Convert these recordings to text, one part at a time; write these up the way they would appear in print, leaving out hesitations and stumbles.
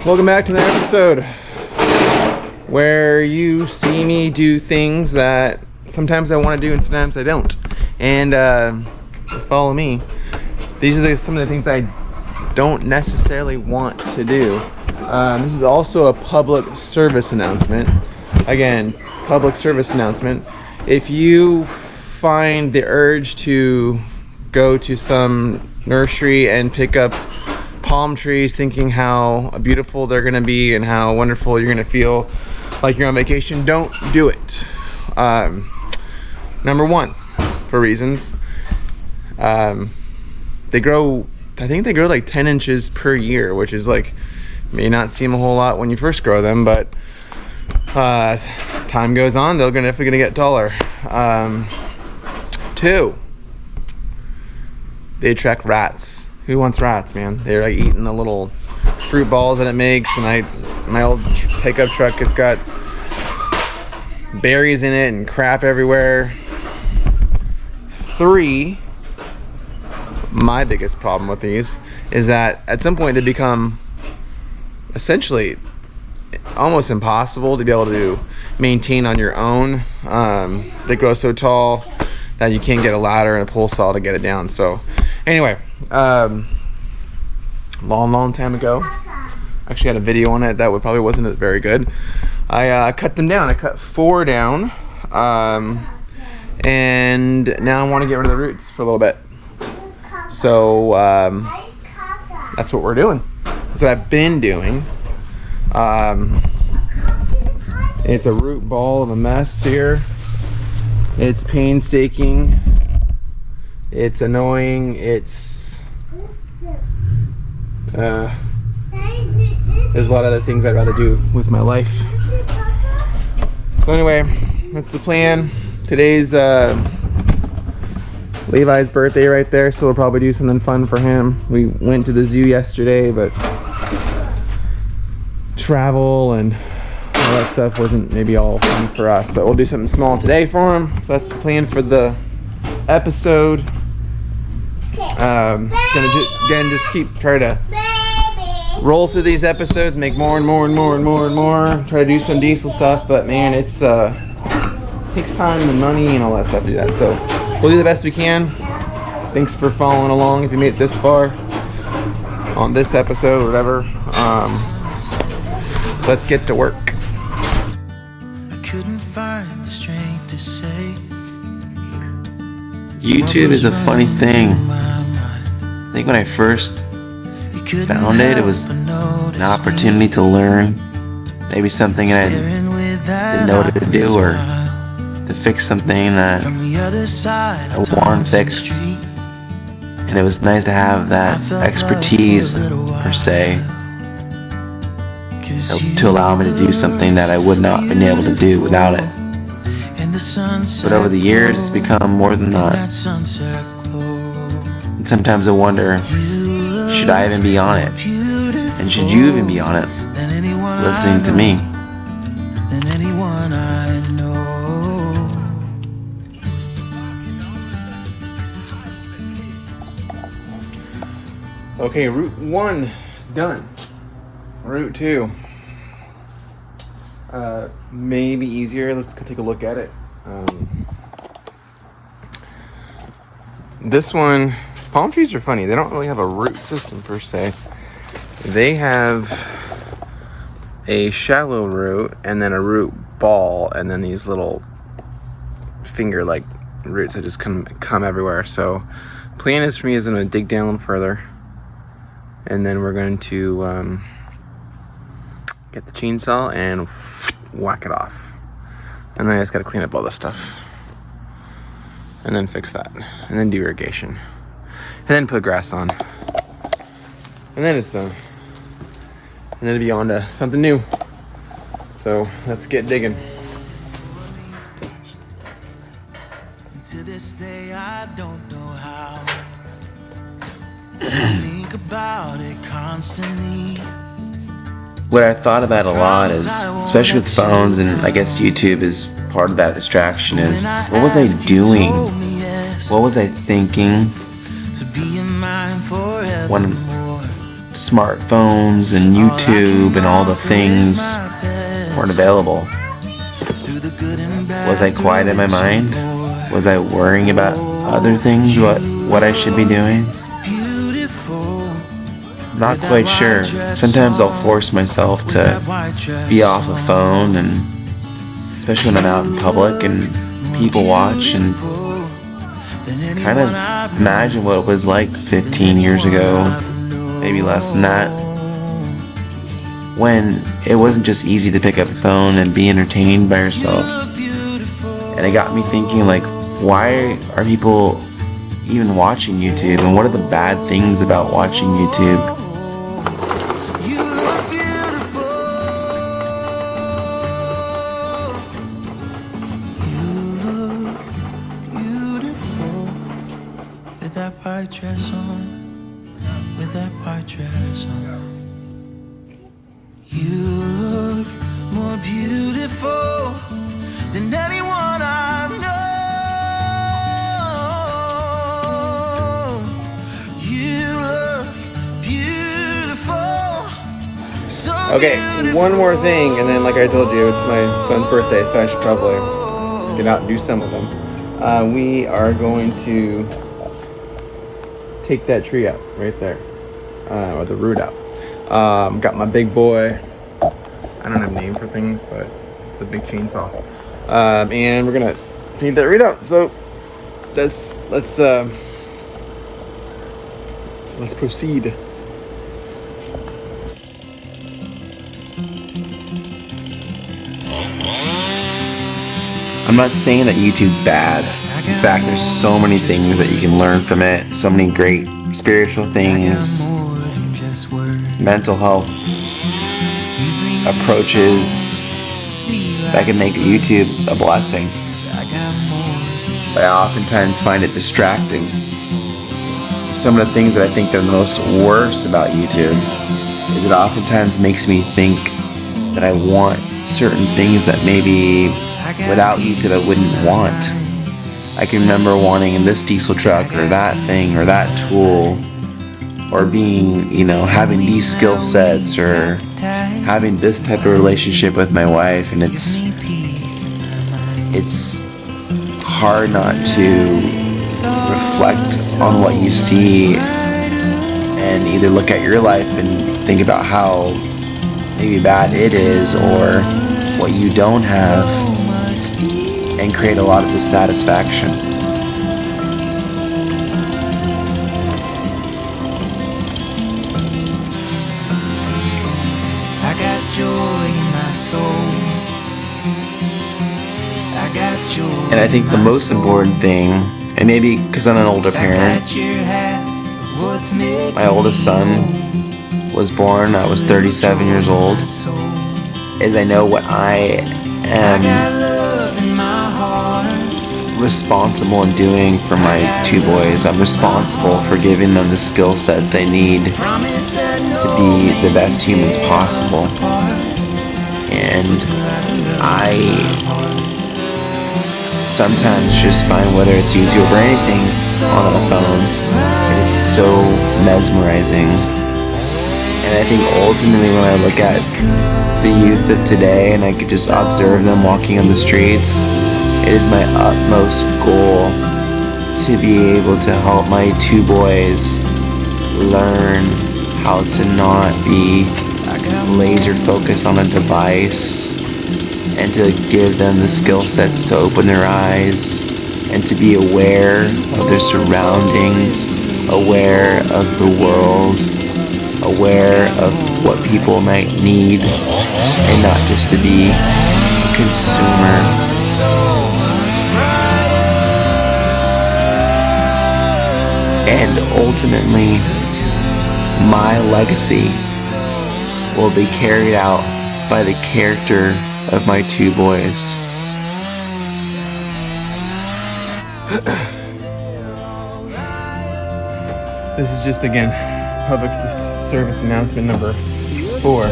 Welcome back to the episode where you see me do things that sometimes I want to do and sometimes I don't. And follow me. These are some of the things I don't necessarily want to do. This is also a public service announcement. Again, public service announcement. If you find the urge to go to some nursery and pick up palm trees thinking how beautiful they're gonna be and how wonderful you're gonna feel like you're on vacation, don't do it. Number one, for reasons, they grow, I think they grow like 10 inches per year, which is like, may not seem a whole lot when you first grow them, but as time goes on, they're definitely gonna get taller. Two, they attract rats. Who wants rats, man? They're like eating the little fruit balls that it makes, and my old pickup truck, it's got berries in it and crap everywhere. Three, my biggest problem with these is that at some point they become essentially almost impossible to be able to maintain on your own. They grow so tall that you can't get a ladder and a pole saw to get it down. So anyway, long time ago, I actually had a video on it that probably wasn't very good. I cut them down. I cut 4 down, and now I want to get rid of the roots for a little bit. So that's what we're doing. That's what I've been doing. It's a root ball of a mess here. It's painstaking. It's annoying. It's there's a lot of other things I'd rather do with my life. So anyway, that's the plan. Today's Levi's birthday right there, so we'll probably do something fun for him. We went to the zoo yesterday, but travel and all that stuff wasn't maybe all fun for us, but we'll do something small today for him. So that's the plan for the episode. Gonna just keep try to roll through these episodes, make more and more. Try to do some diesel stuff, but man, it's takes time and money and all that stuff to do that. So we'll do the best we can. Thanks for following along if you made it this far on this episode or whatever. Let's get to work. I couldn't find the strength to say. YouTube is a funny thing. I think when I first found it, it was an opportunity to learn maybe something I didn't know what to do, or to fix something that I wanted fixed. And it was nice to have that expertise, per se, to allow me to do something that I would not have been able to do without it. But over the years, it's become more than that. And sometimes I wonder, should I even be on it? And should you even be on it, listening to me? Okay, route 1 done. Route 2. Maybe easier. Let's take a look at it. This one, palm trees are funny. They don't really have a root system per se. They have a shallow root and then a root ball and then these little finger-like roots that just come everywhere. So plan is for me is I'm going to dig down a little further, and then we're going to get the chainsaw and whack it off. And then I just got to clean up all this stuff. And then fix that. And then do irrigation. And then put grass on. And then it's done. And then it'll be on to something new. So let's get digging. To this day, I don't know how. I think about it constantly. What I thought about a lot is, especially with phones, and I guess YouTube is part of that distraction, is what was I doing? What was I thinking when smartphones and YouTube and all the things weren't available. Was I quiet in my mind? Was I worrying about other things, what I should be doing? Not quite sure. Sometimes I'll force myself to be off a phone, and especially when I'm out in public and people watch, and kind of imagine what it was like 15 years ago, maybe less than that, when it wasn't just easy to pick up a phone and be entertained by yourself. And it got me thinking, like, why are people even watching YouTube, and what are the bad things about watching YouTube? White dress on, with that white dress on. You look more beautiful than anyone I know. You look beautiful. So Okay, one more thing, and then like I told you, it's my son's birthday, so I should probably get out and do some of them. We are going to take that tree out right there, or the root out. Got my big boy, I don't have a name for things, but it's a big chainsaw, and we're gonna take that root out. So let's proceed. I'm not saying that YouTube's bad. In fact, there's so many things that you can learn from it, so many great spiritual things, mental health approaches that can make YouTube a blessing. But I oftentimes find it distracting. Some of the things that I think are the most worst about YouTube is it oftentimes makes me think that I want certain things that maybe without YouTube I wouldn't want. I can remember wanting this diesel truck or that thing or that tool, or being, having these skill sets, or having this type of relationship with my wife, and it's hard not to reflect on what you see and either look at your life and think about how maybe bad it is or what you don't have, and create a lot of dissatisfaction. I got joy in my soul. I got joy. And I think the most important thing, and maybe because I'm an older parent, my oldest son was born, I was 37 years old, is I know what I am responsible in doing for my two boys. I'm responsible for giving them the skill sets they need to be the best humans possible. And I sometimes just find, whether it's YouTube or anything on a phone, it's so mesmerizing. And I think ultimately when I look at the youth of today and I could just observe them walking on the streets, it is my utmost goal to be able to help my two boys learn how to not be laser focused on a device, and to give them the skill sets to open their eyes and to be aware of their surroundings, aware of the world, aware of what people might need, and not just to be a consumer. And ultimately, my legacy will be carried out by the character of my two boys. This is just, again, public service announcement number 4.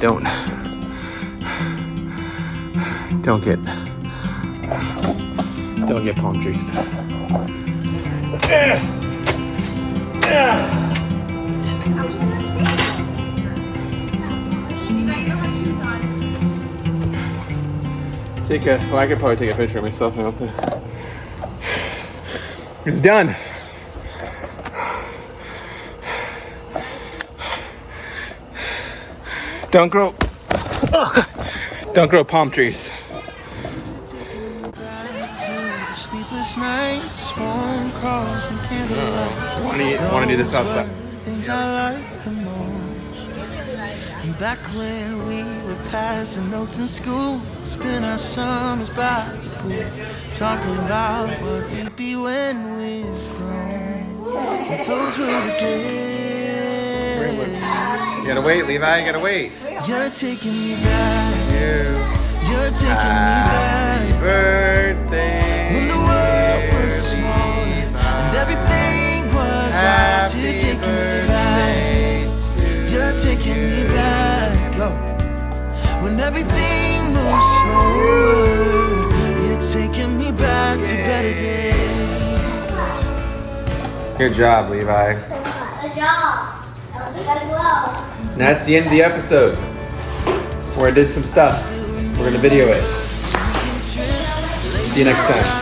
Don't get palm trees. Well, I could probably take a picture of myself now with this. It's done. Don't grow palm trees. Sleepless nights, phone calls, and candlelight. Want to do this outside? Things I like the most. And back when we were passing notes in school, spend our summers by the pool, talking about what we'd be when we're grown. But those were the days. You gotta wait, Levi. You gotta wait. You're taking me back. You're taking me back. Happy birthday. When the world was small and everything was ours, you're taking me back. You're taking me back. Go. When everything moves slow, you're taking me back to better days. Good job, Levi. Good job. That was good well. And that's the end of the episode where I did some stuff. We're gonna video it. See you next time.